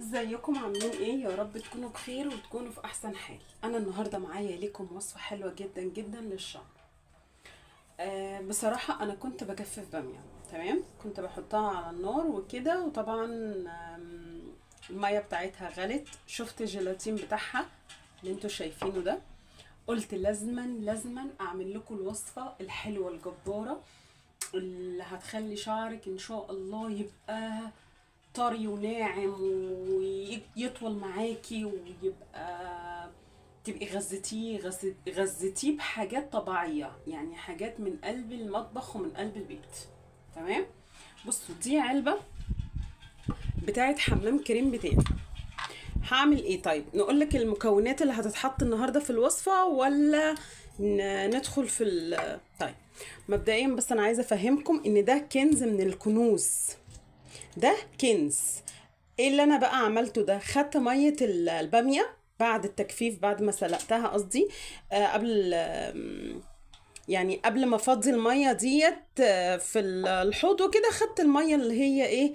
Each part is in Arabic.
ازيكم عاملين ايه؟ يا رب تكونوا بخير وتكونوا في احسن حال. انا النهارده معايا لكم وصفه حلوه جدا جدا للشعر. بصراحه انا كنت بجفف باميه. تمام، كنت بحطها على النار وكده، وطبعا الميه بتاعتها غلت. شفت الجيلاتين بتاعها اللي انتوا شايفينه ده، قلت لازما اعمل لكم الوصفه الحلوه الجباره اللي هتخلي شعرك ان شاء الله يبقى طري وناعم ويطول معاكي، ويبقى تبقي غذيتيه بحاجات طبيعية، يعني حاجات من قلب المطبخ ومن قلب البيت. تمام، بصوا دي علبة بتاعت حمام كريم بتاعي. هعمل ايه؟ طيب نقولك المكونات اللي هتتحط النهاردة في الوصفة ولا ندخل في طيب مبدئيا بس انا عايزة افهمكم ان ده كنز من الكنوز، ده كنز. ايه اللي انا بقى عملته ده؟ خدت ميه الباميه بعد التجفيف، بعد ما سلقتها قصدي، قبل يعني قبل ما افضي الميه ديت في الحوض وكده، خدت الميه اللي هي ايه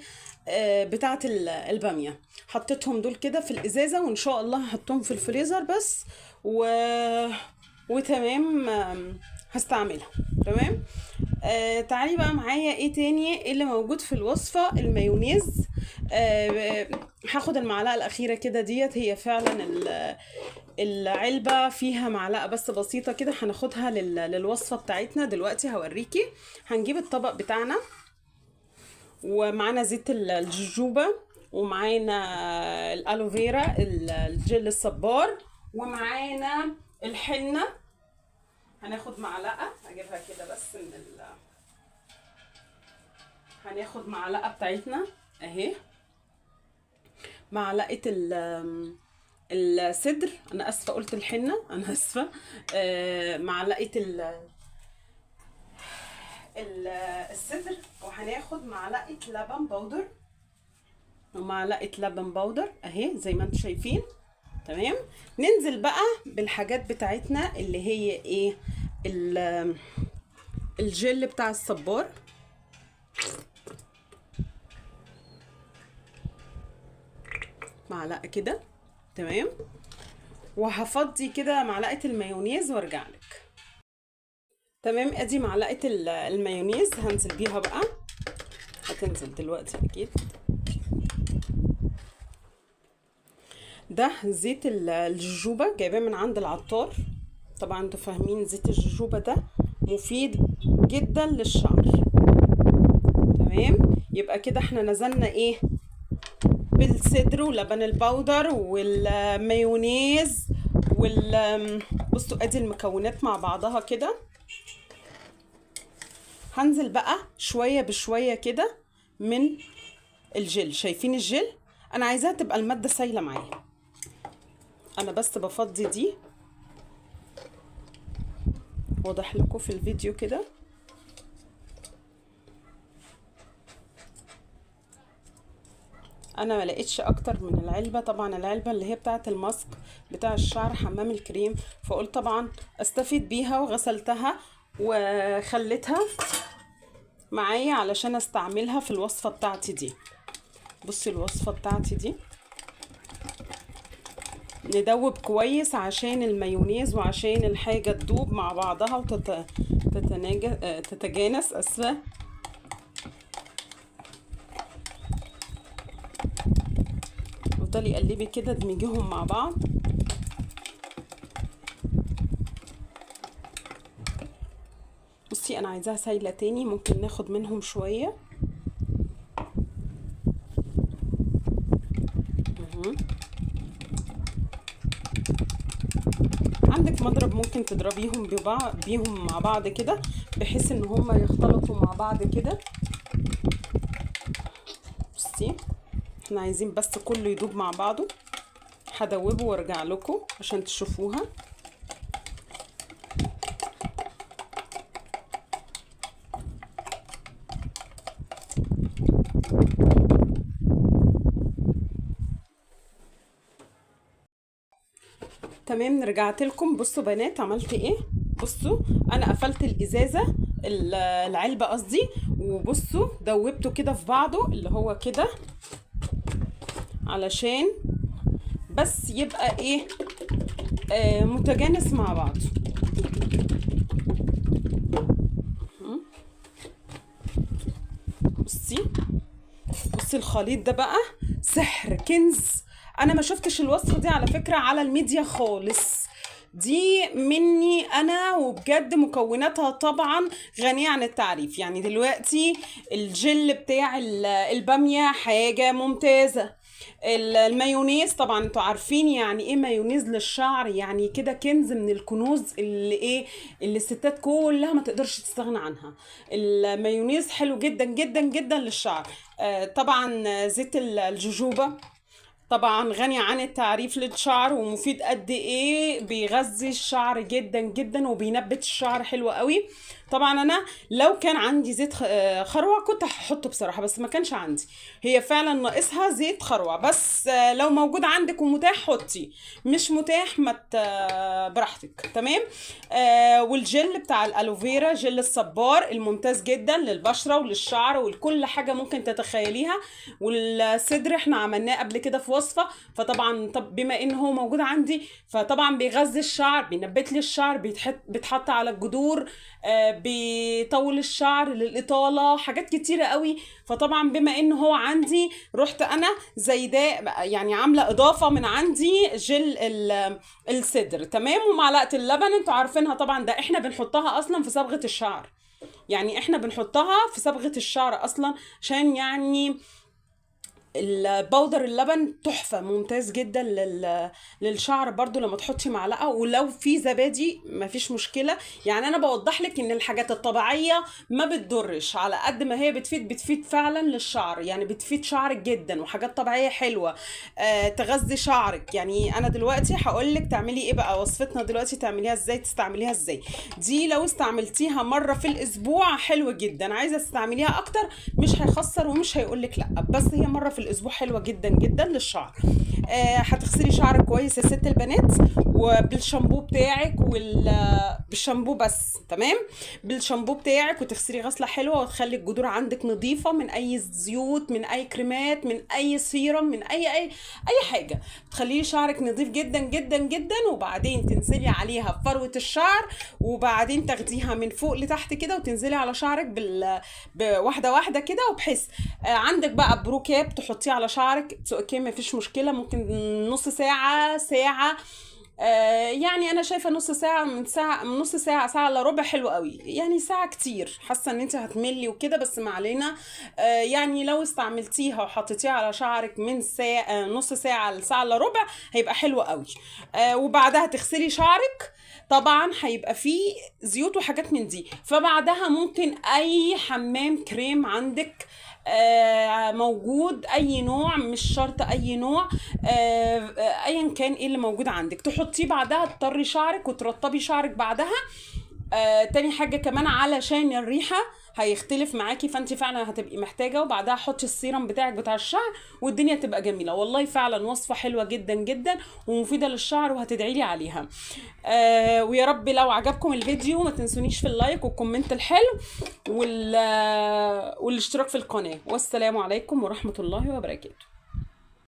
بتاعه الباميه، حطيتهم دول كده في الازازه، وان شاء الله هحطهم في الفريزر بس وتمام. هستعملها. تمام. تعالي بقى معايا ايه تاني؟ ايه اللي موجود في الوصفة؟ المايونيز. هاخد المعلقة الأخيرة كده ديت، هي فعلا العلبة فيها معلقة بس بسيطة كده، هناخدها للوصفة بتاعتنا دلوقتي. هوريكي. هنجيب الطبق بتاعنا، ومعانا زيت الجوجوبا، ومعانا الالوفيرا الجل الصبار، ومعانا الحنة. هناخد معلقة، هجيبها كده بس هناخد معلقة بتاعتنا اهي، معلقة الصدر، انا اسفة قلت الحنة، انا اسفة. معلقة الصدر، وهناخد معلقة لبن بودر، ومعلقة لبن بودر اهي زي ما انتم شايفين. تمام. ننزل بقى بالحاجات بتاعتنا اللي هي ايه، الجل بتاع الصبار، معلقه كده. تمام. وهفضي كده معلقه المايونيز وارجع لك. تمام، ادي معلقه المايونيز هنزل بيها بقى، هتنزل دلوقتي اكيد. ده زيت الجوجوبا، جايباه من عند العطار. طبعا انتوا فاهمين زيت الجوجوبا ده مفيد جدا للشعر. تمام، يبقى كده احنا نزلنا ايه بالصدر ولبن البودر والمايونيز بصوا ادي المكونات مع بعضها كده. هنزل بقى شويه بشويه كده من الجل. شايفين الجل؟ انا عايزاها تبقى الماده سايله معايا، انا بس بفضي دي، واضح لكم في الفيديو كده. انا ما لقيتش اكتر من العلبه، طبعا العلبه اللي هي بتاعه الماسك بتاع الشعر حمام الكريم، فقلت طبعا استفيد بيها، وغسلتها وخليتها معايا علشان استعملها في الوصفه بتاعتي دي. بصي الوصفه بتاعتي دي ندوب كويس عشان المايونيز وعشان الحاجه تدوب مع بعضها تتجانس. اسفه. افضلي قلبي كده، ادمجيهم مع بعض. بصي انا عايزاها سايله تاني، ممكن ناخد منهم شويه. عندك مضرب ممكن تضربيهم بيهم مع بعض كده، بحيث ان هما يختلطوا مع بعض كده. بصي احنا عايزين بس كله يدوب مع بعضه. هدوبه وارجع لكم عشان تشوفوها. تمام، رجعت لكم. بصوا بنات عملت ايه. بصوا انا قفلت الازازه، العلبه قصدي، وبصوا دوبته كده في بعضه اللي هو كده. علشان بس يبقى ايه متجانس مع بعض. بصي الخليط ده بقى سحر، كنز. انا ما شفتش الوصفة دي على فكرة على الميديا خالص، دي مني انا، وبجد مكوناتها طبعا غنية عن التعريف. يعني دلوقتي الجل بتاع البامية حاجة ممتازة، المايونيز طبعا انتوا عارفين يعني ايه مايونيز للشعر، يعني كده كنز من الكنوز اللي الستات كلها ما تقدرش تستغنى عنها. المايونيز حلو جدا جدا جدا للشعر. طبعا زيت الجوجوبا طبعا غني عن التعريف للشعر، ومفيد قد ايه، بيغذي الشعر جدا جدا وبينبت الشعر حلو قوي. طبعا انا لو كان عندي زيت خروع كنت هحطه بصراحه، بس ما كانش عندي، هي فعلا ناقصها زيت خروع. بس لو موجود عندك ومتاح حطي، مش متاح ما براحتك. تمام. والجل بتاع الالوفيرا، جل الصبار الممتاز جدا للبشره وللشعر ولكل حاجه ممكن تتخيليها. والصدر احنا عملناه قبل كده في وصفه، فطبعا بما ان هو موجود عندي فطبعا بيغذي الشعر، بينبت لي الشعر، بيتحط على الجذور، بيطول الشعر للإطالة، حاجات كتيرة قوي. فطبعا بما ان هو عندي رحت انا زي ده يعني عاملة اضافة من عندي جل الصدر. تمام. ومعلقة اللبن انتوا عارفينها طبعا، ده احنا بنحطها اصلا في صبغة الشعر، يعني احنا بنحطها في صبغة الشعر اصلا، عشان يعني البودر اللبن تحفة ممتاز جدا للشعر برضو لما تحطي معلقة. ولو في زبادي مفيش مشكلة، يعني انا بوضح لك ان الحاجات الطبيعية ما بتضرش، على قد ما هي بتفيد فعلا للشعر، يعني بتفيد شعرك جدا، وحاجات طبيعية حلوة تغذي شعرك. يعني انا دلوقتي هقول لك تعملي ايه بقى، وصفتنا دلوقتي تعمليها ازاي، تستعمليها ازاي. دي لو استعملتيها مرة في الاسبوع حلوة جدا، عايزة تستعمليها اكتر مش هيخسر ومش هيقولك لا، بس هي مرة في الاسبوع حلوه جدا جدا للشعر. هتغسلي شعرك كويس يا ست البنات، وبالشامبو بتاعك بالشامبو بس. تمام. بالشامبو بتاعك، وتغسلي غسله حلوه، وتخلي الجذور عندك نظيفه من اي زيوت، من اي كريمات، من اي سيرم، من اي حاجه، تخليه شعرك نظيف جدا جدا جدا. وبعدين تنزلي عليها بفروه الشعر، وبعدين تاخديها من فوق لتحت كده، وتنزلي على شعرك بواحده واحده كده، وبحيث عندك بقى بروكاب تحطيه على شعرك اوكي مفيش مشكله، ممكن نص ساعه يعني انا شايفه نص ساعه، من نص ساعه الا ربع حلو قوي، يعني ساعه كتير حاسه ان انت هتملي وكده، بس ما علينا. يعني لو استعملتيها وحطيتيها على شعرك من ساعه نص ساعه لساعه الا ربع هيبقى حلو قوي. وبعدها تغسلي شعرك، طبعا هيبقى فيه زيوت وحاجات من دي، فبعدها ممكن اي حمام كريم عندك موجود، اي نوع، مش شرط اي نوع، ايا كان ايه اللي موجود عندك تحطيه بعدها، تطري شعرك وترطبي شعرك بعدها. تاني حاجة كمان علشان الريحة هيختلف معاكي، فانت فعلا هتبقي محتاجة. وبعدها حطي السيرم بتاعك بتاع الشعر، والدنيا تبقى جميلة. والله فعلا وصفة حلوة جدا جدا ومفيدة للشعر، وهتدعيلي عليها. ويا رب لو عجبكم الفيديو ما تنسونيش في اللايك والكومنت الحلو والاشتراك في القناة. والسلام عليكم ورحمة الله وبركاته.